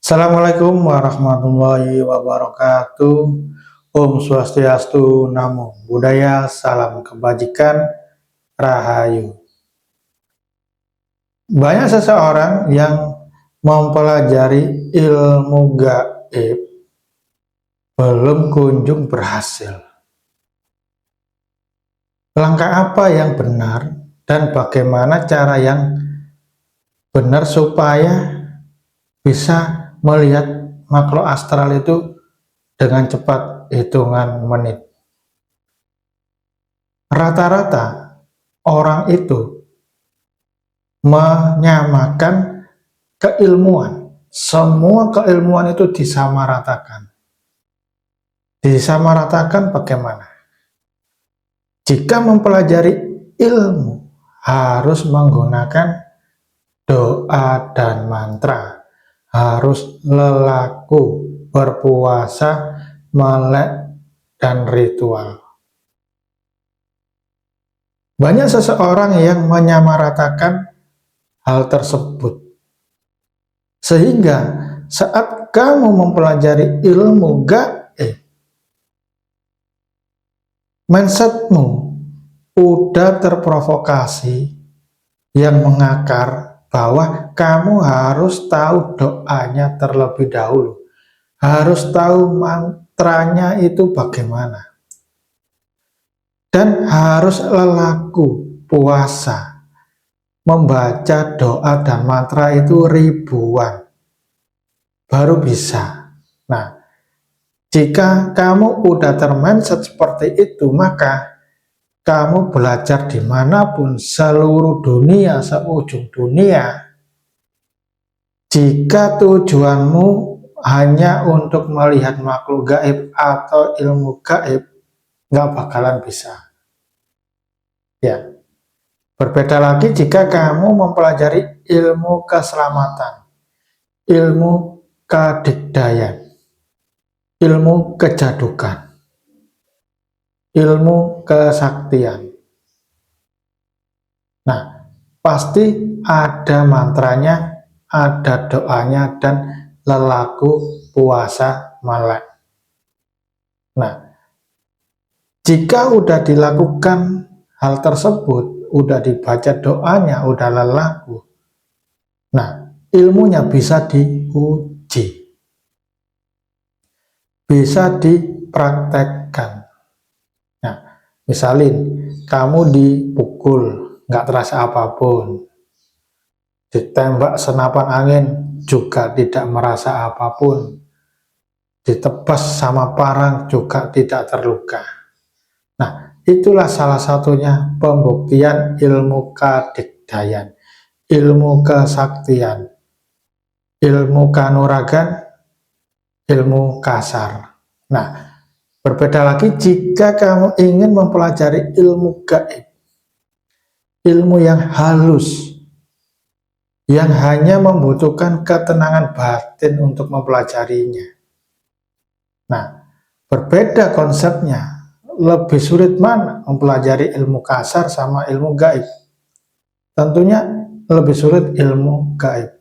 Assalamualaikum warahmatullahi wabarakatuh. Om Swastiastu, Namo Buddhaya, salam kebajikan, Rahayu. Banyak seseorang yang mempelajari ilmu gaib belum kunjung berhasil. Langkah apa yang benar dan bagaimana cara yang benar supaya bisa melihat makhluk astral itu dengan cepat hitungan menit? Rata-rata orang itu menyamakan keilmuan. Semua keilmuan itu disamaratakan. Disamaratakan bagaimana? Jika mempelajari ilmu harus menggunakan doa dan mantra, harus lelaku, berpuasa, melek, dan ritual. Banyak seseorang yang menyamaratakan hal tersebut, sehingga saat kamu mempelajari ilmu gaib, mindsetmu udah terprovokasi yang mengakar bahwa kamu harus tahu doanya terlebih dahulu, harus tahu mantranya itu bagaimana, dan harus lelaku puasa, membaca doa dan mantra itu ribuan baru bisa. Nah, jika kamu udah termindset seperti itu, maka kamu belajar dimanapun, seluruh dunia, seujung dunia, jika tujuanmu hanya untuk melihat makhluk gaib atau ilmu gaib, nggak bakalan bisa. Ya, berbeda lagi jika kamu mempelajari ilmu keselamatan, ilmu kedikdayan, ilmu kejadukan, ilmu kesaktian. Nah, pasti ada mantranya, ada doanya, dan lelaku puasa melek. Nah, jika udah dilakukan hal tersebut, udah dibaca doanya, udah lelaku, nah ilmunya bisa diuji, bisa dipraktekkan. Nah, misalin kamu dipukul, nggak terasa apapun, ditembak senapan angin juga tidak merasa apapun, ditebas sama parang juga tidak terluka. Nah, itulah salah satunya pembuktian ilmu kadikdayan, ilmu kesaktian, ilmu kanuragan, ilmu kasar. Nah, berbeda lagi jika kamu ingin mempelajari ilmu gaib, ilmu yang halus, yang hanya membutuhkan ketenangan batin untuk mempelajarinya. Nah, berbeda konsepnya. Lebih sulit mana mempelajari ilmu kasar sama ilmu gaib? Tentunya lebih sulit ilmu gaib.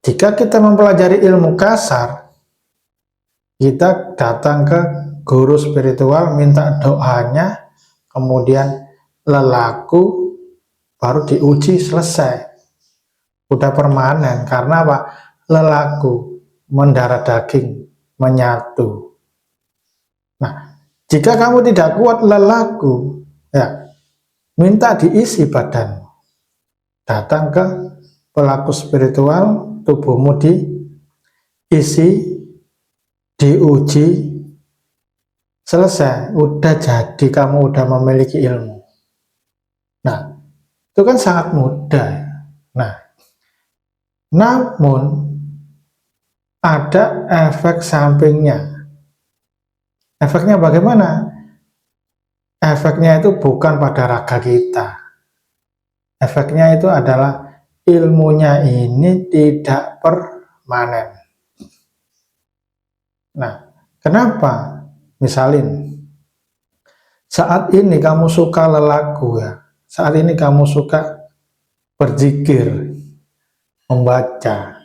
Jika kita mempelajari ilmu kasar, kita datang ke guru spiritual, minta doanya, kemudian lelaku, baru diuji, selesai. Udah permanen, karena apa? Lelaku, mendarah daging, menyatu. Nah, jika kamu tidak kuat lelaku, ya minta diisi badanmu. Datang ke pelaku spiritual, tubuhmu diisi, diuji, selesai, udah jadi, kamu udah memiliki ilmu. Nah, itu kan sangat mudah. Nah, namun ada efek sampingnya. Efeknya bagaimana? Efeknya itu bukan pada raga kita. Efeknya itu adalah ilmunya ini tidak permanen. Nah, kenapa? Misalin, saat ini kamu suka lelaku, ya. Saat ini kamu suka berzikir, membaca.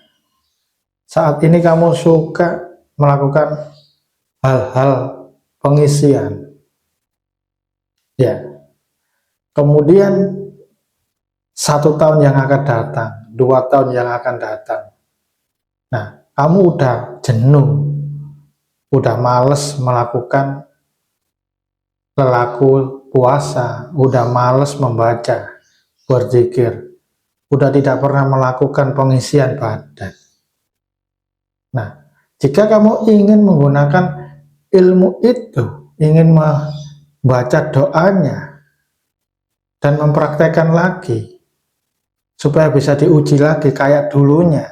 Saat ini kamu suka melakukan hal-hal pengisian, ya. Kemudian 1 tahun yang akan datang, 2 tahun yang akan datang. Nah, kamu udah jenuh, udah males melakukan lelaku puasa, udah males membaca, berzikir, udah tidak pernah melakukan pengisian badan. Nah, jika kamu ingin menggunakan ilmu itu, ingin membaca doanya dan mempraktekkan lagi supaya bisa diuji lagi kayak dulunya,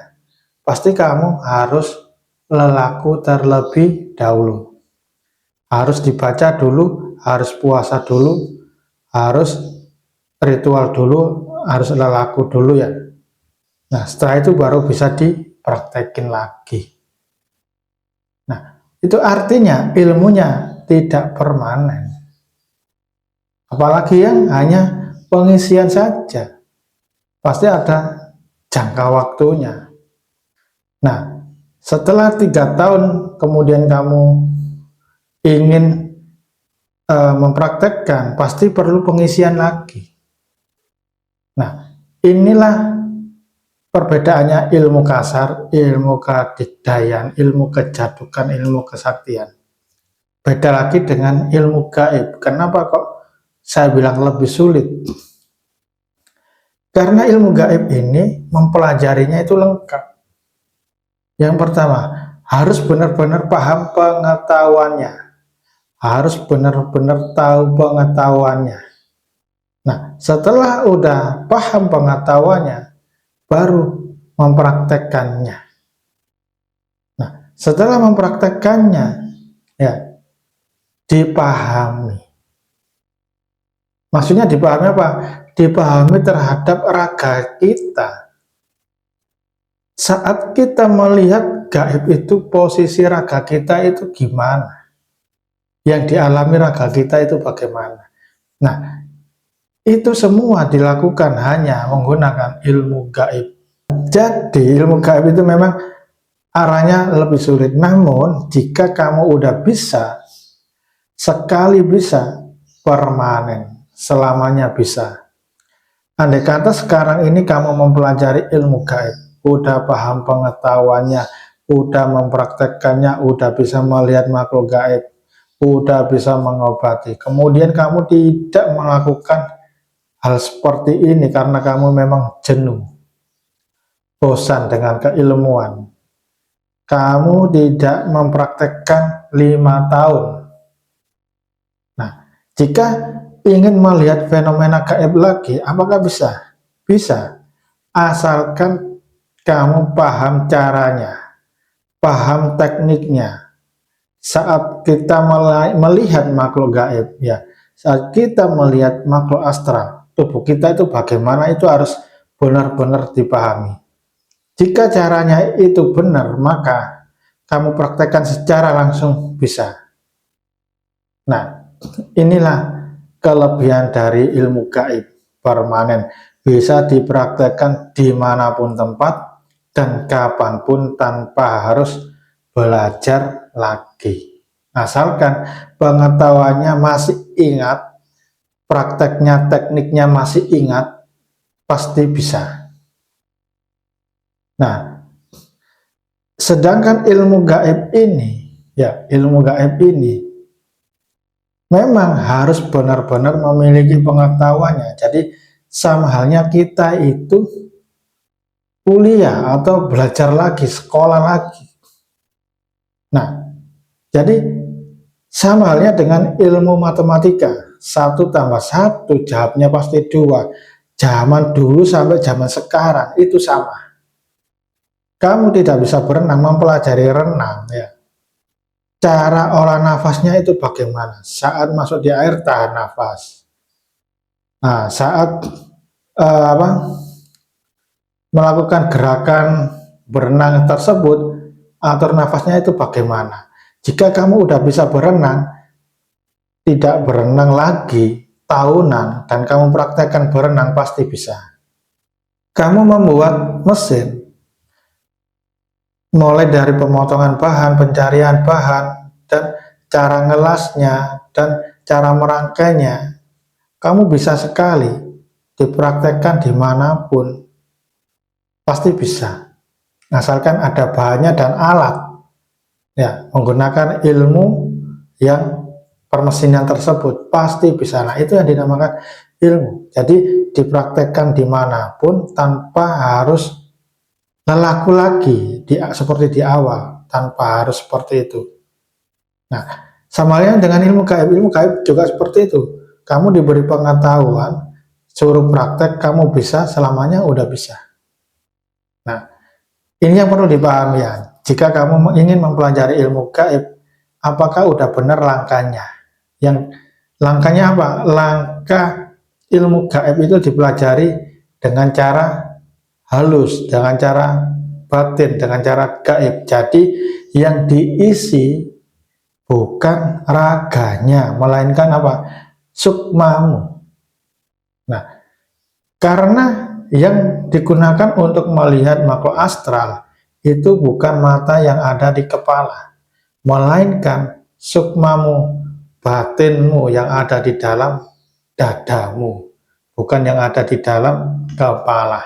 pasti kamu harus lelaku terlebih dahulu. Harus dibaca dulu, harus puasa dulu, harus ritual dulu, harus lelaku dulu ya. Nah, setelah itu baru bisa dipraktekin lagi. Nah, itu artinya ilmunya tidak permanen. Apalagi yang hanya pengisian saja. Pasti ada jangka waktunya. Nah, setelah 3 tahun kemudian kamu ingin mempraktekkan, pasti perlu pengisian lagi. Nah, inilah perbedaannya ilmu kasar, ilmu kedikdayaan, ilmu kejadukan, ilmu kesaktian. Beda lagi dengan ilmu gaib. Kenapa kok saya bilang lebih sulit? Karena ilmu gaib ini mempelajarinya itu lengkap. Yang pertama, harus benar-benar paham pengetahuannya. Harus benar-benar tahu pengetahuannya. Nah, setelah udah paham pengetahuannya, baru mempraktekkannya. Nah, setelah mempraktekkannya, ya dipahami. Maksudnya dipahami apa? Dipahami terhadap raga kita. Saat kita melihat gaib itu, posisi raga kita itu gimana? Yang dialami raga kita itu bagaimana? Nah, itu semua dilakukan hanya menggunakan ilmu gaib. Jadi ilmu gaib itu memang arahnya lebih sulit. Namun jika kamu udah bisa, sekali bisa, permanen, selamanya bisa. Andai kata sekarang ini kamu mempelajari ilmu gaib, udah paham pengetahuannya, udah mempraktekkannya, udah bisa melihat makhluk gaib, udah bisa mengobati, kemudian kamu tidak melakukan hal seperti ini karena kamu memang jenuh, bosan dengan keilmuan, kamu tidak mempraktekkan 5 tahun. Nah, jika ingin melihat fenomena gaib lagi, apakah bisa? Bisa, asalkan kamu paham caranya, paham tekniknya. Saat kita melihat makhluk gaib, ya, saat kita melihat makhluk astral, tubuh kita itu bagaimana, itu harus benar-benar dipahami. Jika caranya itu benar, maka kamu praktekkan secara langsung bisa. Nah, inilah kelebihan dari ilmu gaib permanen, bisa dipraktekkan dimanapun tempat dan kapanpun tanpa harus belajar lagi. Asalkan pengetahuannya masih ingat, prakteknya, tekniknya masih ingat, pasti bisa. Nah, sedangkan ilmu gaib ini, ya ilmu gaib ini memang harus benar-benar memiliki pengetahuannya. Jadi sama halnya kita itu kuliah atau belajar lagi, sekolah lagi. Nah, jadi sama halnya dengan ilmu matematika. 1+1 jawabnya pasti 2. Zaman dulu sampai zaman sekarang itu sama. Kamu tidak bisa berenang, mempelajari renang, ya. Cara olah nafasnya itu bagaimana? Saat masuk di air tahan nafas. Nah, saat melakukan gerakan berenang tersebut, atur nafasnya itu bagaimana? Jika kamu udah bisa berenang, tidak berenang lagi tahunan, dan kamu praktekkan berenang, pasti bisa. Kamu membuat mesin, mulai dari pemotongan bahan, pencarian bahan, dan cara ngelasnya, dan cara merangkainya. Kamu bisa sekali dipraktekkan dimanapun, pasti bisa. Asalkan ada bahannya dan alat, ya, menggunakan ilmu yang permesinan tersebut, pasti bisa. Nah, itu yang dinamakan ilmu. Jadi dipraktekkan dimanapun tanpa harus lelaku lagi, seperti di awal, tanpa harus seperti itu. Nah, sama halnya dengan ilmu gaib juga seperti itu. Kamu diberi pengetahuan, suruh praktek, kamu bisa, selamanya udah bisa. Nah, ini yang perlu dipahami ya. Jika kamu ingin mempelajari ilmu gaib, apakah udah benar langkahnya? Yang langkahnya apa? Langkah ilmu gaib itu dipelajari dengan cara halus, dengan cara batin, dengan cara gaib. Jadi yang diisi bukan raganya, melainkan apa? Sukmamu. Nah, karena yang digunakan untuk melihat makhluk astral itu bukan mata yang ada di kepala, melainkan sukmamu, batinmu yang ada di dalam dadamu, bukan yang ada di dalam kepala.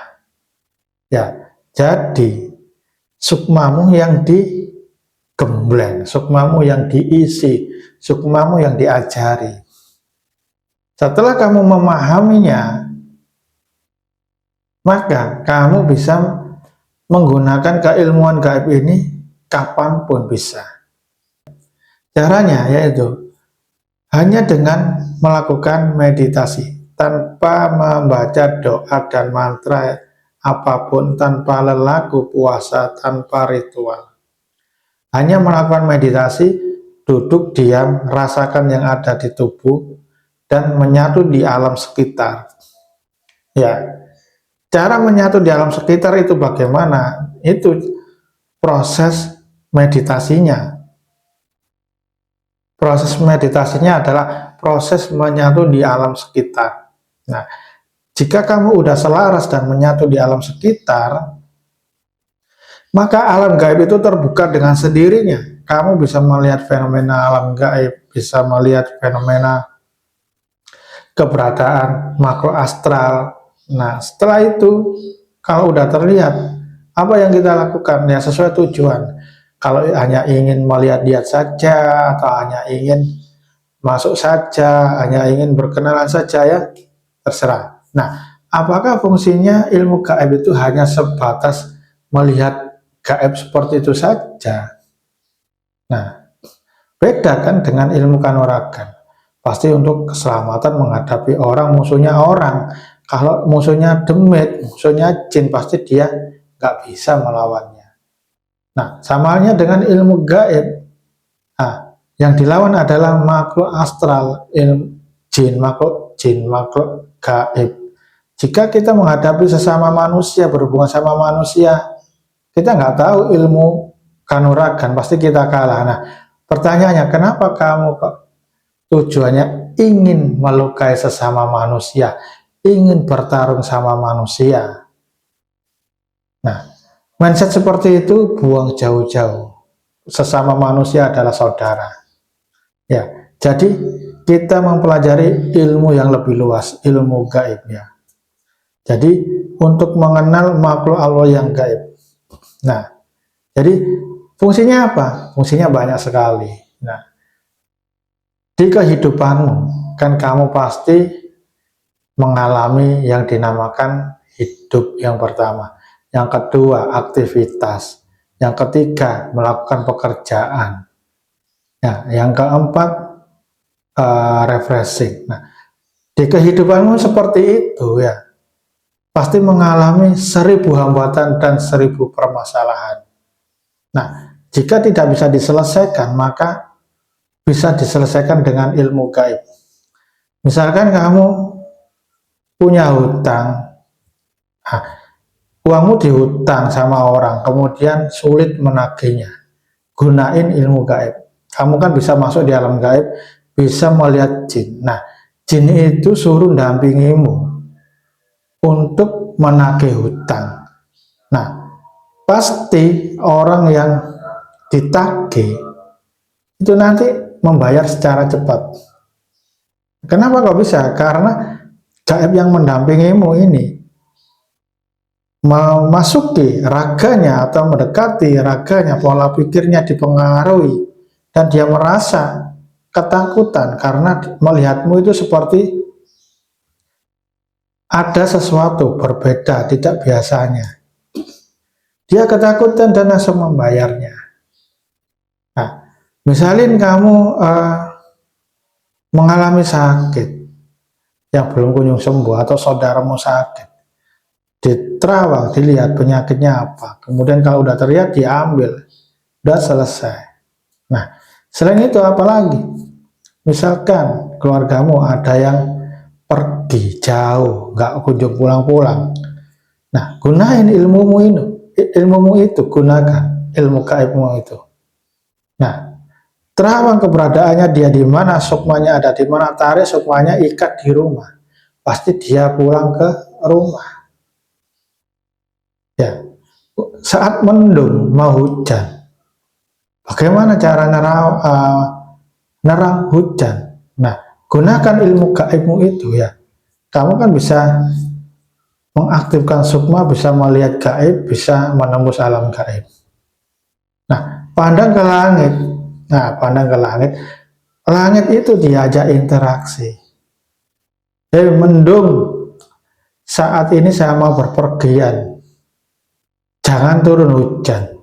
Ya, jadi sukmamu yang digembleng, sukmamu yang diisi, sukmamu yang diajari. Setelah kamu memahaminya, maka kamu bisa menggunakan keilmuan gaib ini kapanpun bisa. Caranya yaitu hanya dengan melakukan meditasi tanpa membaca doa dan mantra apapun, tanpa lelaku puasa, tanpa ritual. Hanya melakukan meditasi, duduk diam, rasakan yang ada di tubuh, dan menyatu di alam sekitar. Ya, cara menyatu di alam sekitar itu bagaimana? Itu proses meditasinya. Proses meditasinya adalah proses menyatu di alam sekitar. Nah, jika kamu udah selaras dan menyatu di alam sekitar, maka alam gaib itu terbuka dengan sendirinya. Kamu bisa melihat fenomena alam gaib, bisa melihat fenomena keberadaan makhluk astral. Nah, setelah itu, kalau udah terlihat, apa yang kita lakukan? Ya, sesuai tujuan. Kalau hanya ingin melihat-lihat saja, atau hanya ingin masuk saja, hanya ingin berkenalan saja, ya, terserah. Nah, apakah fungsinya ilmu gaib itu hanya sebatas melihat gaib seperti itu saja? Nah, beda kan dengan ilmu kanuragan. Pasti untuk keselamatan menghadapi orang, musuhnya orang. Kalau musuhnya demit, musuhnya jin, pasti dia nggak bisa melawannya. Nah, sama halnya dengan ilmu gaib. Nah, yang dilawan adalah makhluk astral, ilmu jin, makhluk gaib. Jika kita menghadapi sesama manusia, berhubungan sama manusia, kita nggak tahu ilmu kanuragan, pasti kita kalah. Nah, pertanyaannya, kenapa kamu kok tujuannya ingin melukai sesama manusia, ingin bertarung sama manusia? Nah, mindset seperti itu buang jauh-jauh. Sesama manusia adalah saudara. Ya, jadi kita mempelajari ilmu yang lebih luas, ilmu gaib ya. Jadi untuk mengenal makhluk Allah yang gaib. Nah, jadi fungsinya apa? Fungsinya banyak sekali. Nah, di kehidupanmu kan kamu pasti mengalami yang dinamakan hidup yang pertama, yang kedua aktivitas, yang ketiga melakukan pekerjaan, ya, yang keempat refreshing. Nah, di kehidupanmu seperti itu ya, pasti mengalami 1000 hambatan dan 1000 permasalahan. Nah, jika tidak bisa diselesaikan, maka bisa diselesaikan dengan ilmu gaib. Misalkan kamu punya hutang, nah, uangmu dihutang sama orang, kemudian sulit menagihnya. Gunain ilmu gaib. Kamu kan bisa masuk di alam gaib, bisa melihat jin. Nah, jin itu suruh dampingimu untuk menagih hutang. Nah, pasti orang yang ditagih itu nanti membayar secara cepat. Kenapa kok bisa? Karena gaib yang mendampingimu ini memasuki raganya atau mendekati raganya, pola pikirnya dipengaruhi, dan dia merasa ketakutan karena melihatmu itu seperti ada sesuatu berbeda, tidak biasanya. Dia ketakutan dan langsung membayarnya. Nah, misalin kamu mengalami sakit yang belum kunjung sembuh, atau saudaramu sakit, diterawang, dilihat penyakitnya apa, kemudian kalau udah terlihat diambil, udah selesai. Nah, selain itu apalagi? Misalkan keluargamu ada yang pergi jauh, nggak kunjung pulang-pulang. Nah, gunain ilmumu itu gunakan ilmu gaibmu itu. Nah, terawang keberadaannya dia di mana, sukmanya ada di mana, tarik sukmanya, ikat di rumah. Pasti dia pulang ke rumah. Ya, saat mendung mau hujan, bagaimana cara nerang hujan? Nah, gunakan ilmu gaibmu itu ya. Kamu kan bisa mengaktifkan sukma, bisa melihat gaib, bisa menembus alam gaib. Nah, pandang ke langit. Nah, pandang ke langit. Langit itu diajak interaksi. Mendung, saat ini saya mau berpergian. Jangan turun hujan.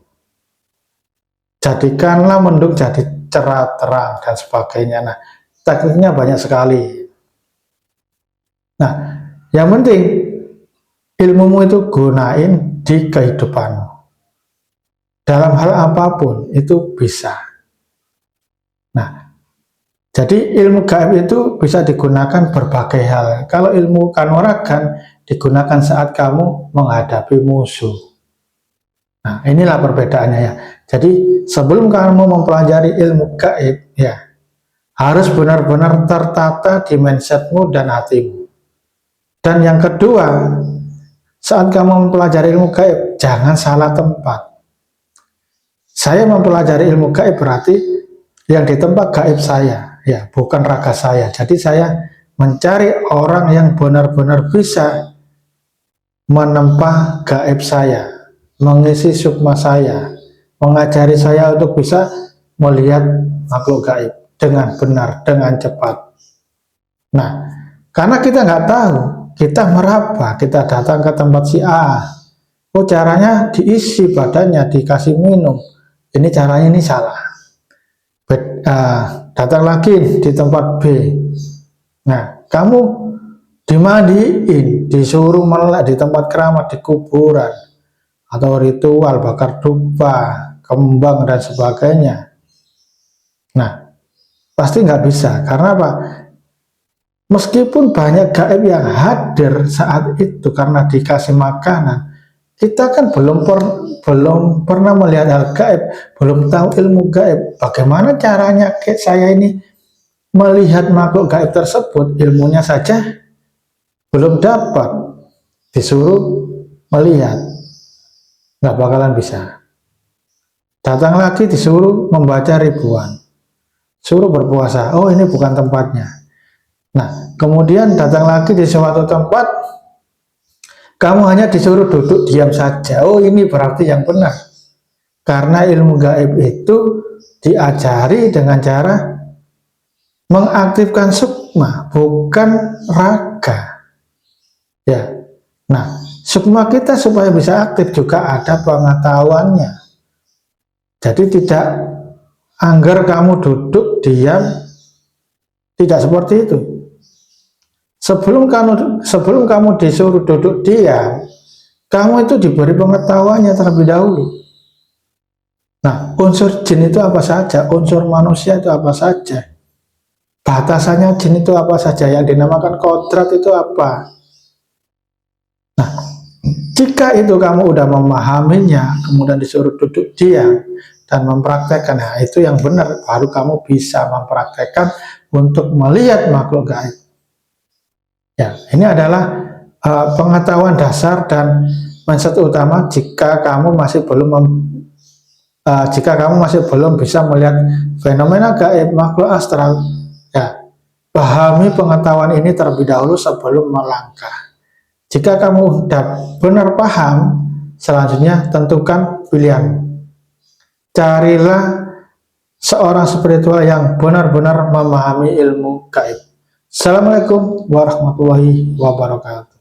Jadikanlah mendung jadi cerah terang dan sebagainya. Nah, tekniknya banyak sekali. Nah, yang penting ilmumu itu gunain di kehidupanmu. Dalam hal apapun itu bisa. Nah, jadi ilmu gaib itu bisa digunakan berbagai hal. Kalau ilmu kanuragan digunakan saat kamu menghadapi musuh. Nah, inilah perbedaannya ya. Jadi sebelum kamu mempelajari ilmu gaib, ya harus benar-benar tertata di mindsetmu dan hatimu. Dan yang kedua, saat kamu mempelajari ilmu gaib, jangan salah tempat. Saya mempelajari ilmu gaib berarti yang di tempat gaib saya, ya bukan raga saya. Jadi saya mencari orang yang benar-benar bisa menempa gaib saya, mengisi sukma saya, mengajari saya untuk bisa melihat makhluk gaib dengan benar, dengan cepat. Nah, karena kita nggak tahu, kita meraba, kita datang ke tempat si A, oh caranya diisi badannya, dikasih minum, ini caranya ini salah. Datang lagi di tempat B, nah kamu dimandiin, disuruh melek di tempat keramat, di kuburan, atau ritual bakar dupa, kembang dan sebagainya. Nah, pasti nggak bisa. Karena apa? Meskipun banyak gaib yang hadir saat itu karena dikasih makanan, kita kan belum pernah melihat hal gaib, belum tahu ilmu gaib. Bagaimana caranya saya ini melihat makhluk gaib tersebut? Ilmunya saja belum dapat, disuruh melihat, nggak bakalan bisa. Datang lagi disuruh membaca ribuan, suruh berpuasa, oh ini bukan tempatnya. Nah, kemudian datang lagi di suatu tempat, kamu hanya disuruh duduk diam saja, oh ini berarti yang benar. Karena ilmu gaib itu diajari dengan cara mengaktifkan sukma, bukan raga. Ya, nah sukma kita supaya bisa aktif juga ada pengetahuannya. Jadi tidak anggar kamu duduk diam, tidak seperti itu. Sebelum kamu disuruh duduk diam, kamu itu diberi pengetahuannya terlebih dahulu. Nah, unsur jin itu apa saja, unsur manusia itu apa saja, batasannya jin itu apa saja, yang dinamakan kodrat itu apa. Nah, jika itu kamu udah memahaminya, kemudian disuruh duduk diam dan mempraktekkan, nah itu yang benar, baru kamu bisa mempraktekkan untuk melihat makhluk gaib. Ya, ini adalah pengetahuan dasar dan mindset utama jika kamu masih bisa melihat fenomena gaib makhluk astral, ya, pahami pengetahuan ini terlebih dahulu sebelum melangkah. Jika kamu sudah benar paham, selanjutnya tentukan pilihan. Carilah seorang spiritual yang benar-benar memahami ilmu gaib. Assalamualaikum warahmatullahi wabarakatuh.